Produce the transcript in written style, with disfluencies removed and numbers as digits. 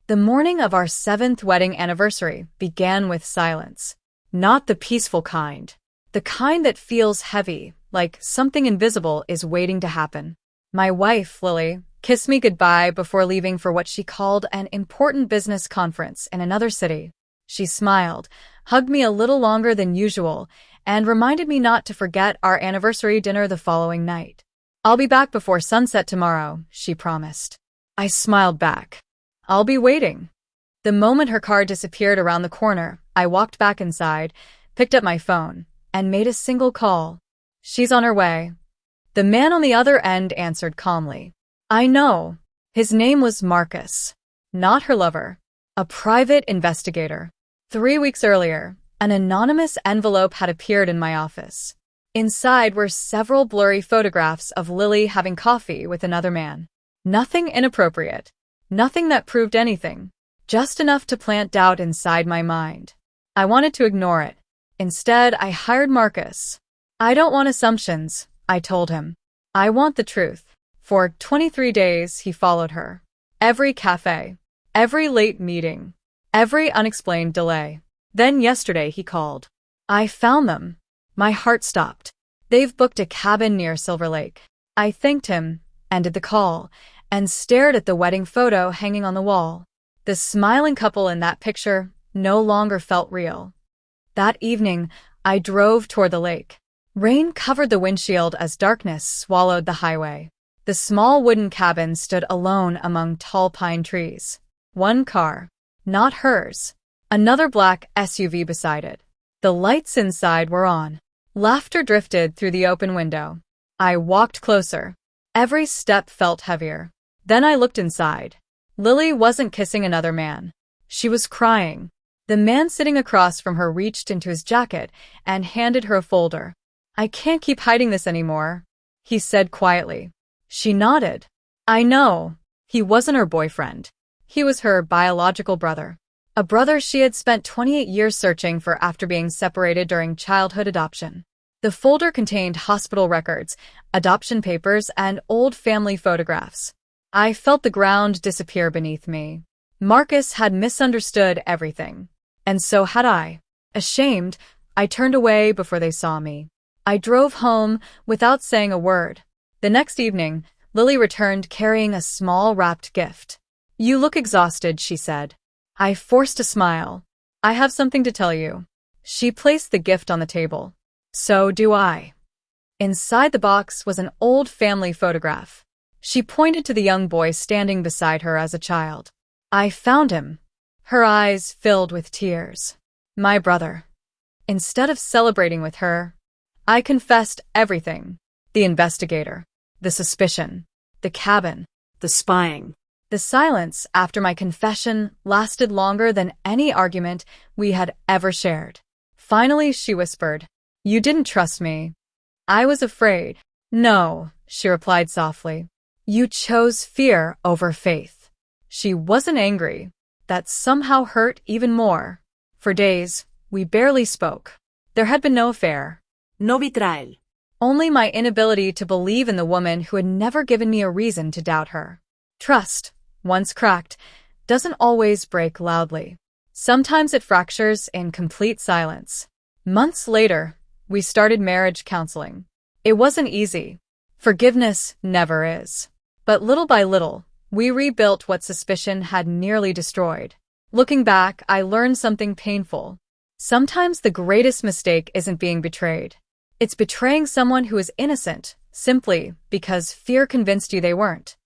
The morning of our 7th wedding anniversary began with silence. Not the peaceful kind. The kind that feels heavy, like something invisible is waiting to happen. My wife, Lily, kissed me goodbye before leaving for what she called an important business conference in another city. She smiled, hugged me a little longer than usual, and reminded me not to forget our anniversary dinner the following night. "I'll be back before sunset tomorrow," she promised. I smiled back. "I'll be waiting." The moment her car disappeared around the corner, I walked back inside, picked up my phone, and made a single call. "She's on her way." The man on the other end answered calmly. "I know." His name was Marcus. Not her lover. A private investigator. 3 weeks earlier, an anonymous envelope had appeared in my office. Inside were several blurry photographs of Lily having coffee with another man. Nothing inappropriate. Nothing that proved anything. Just enough to plant doubt inside my mind. I wanted to ignore it. Instead, I hired Marcus. "I don't want assumptions," I told him. "I want the truth." For 23 days, he followed her. Every cafe. Every late meeting. Every unexplained delay. Then yesterday he called. I found them. My heart stopped. They've booked a cabin near Silver Lake. I thanked him, ended the call, and stared at the wedding photo hanging on the wall. The smiling couple in that picture no longer felt real. That evening, I drove toward the lake. Rain covered the windshield as darkness swallowed the highway. The small wooden cabin stood alone among tall pine trees. One car. Not hers. Another black SUV beside it. The lights inside were on. Laughter drifted through the open window. I walked closer. Every step felt heavier. Then I looked inside. Lily wasn't kissing another man. She was crying. The man sitting across from her reached into his jacket and handed her a folder. "I can't keep hiding this anymore," he said quietly. She nodded. "I know." He wasn't her boyfriend. He was her biological brother. A brother she had spent 28 years searching for after being separated during childhood adoption. The folder contained hospital records, adoption papers, and old family photographs. I felt the ground disappear beneath me. Marcus had misunderstood everything. And so had I. Ashamed, I turned away before they saw me. I drove home without saying a word. The next evening, Lily returned carrying a small wrapped gift. "You look exhausted," she said. I forced a smile. "I have something to tell you." She placed the gift on the table. "So do I." Inside the box was an old family photograph. She pointed to the young boy standing beside her as a child. "I found him." Her eyes filled with tears. "My brother." Instead of celebrating with her, I confessed everything. The investigator. The suspicion. The cabin. The spying. The silence after my confession lasted longer than any argument we had ever shared. Finally, she whispered, "You didn't trust me." I was afraid. "No," she replied softly. "You chose fear over faith." She wasn't angry. That somehow hurt even more. For days, we barely spoke. There had been no affair. No betrayal. Only my inability to believe in the woman who had never given me a reason to doubt her. Trust, once cracked, doesn't always break loudly. Sometimes it fractures in complete silence. Months later, we started marriage counseling. It wasn't easy. Forgiveness never is. But little by little, we rebuilt what suspicion had nearly destroyed. Looking back, I learned something painful. Sometimes the greatest mistake isn't being betrayed. It's betraying someone who is innocent, simply because fear convinced you they weren't.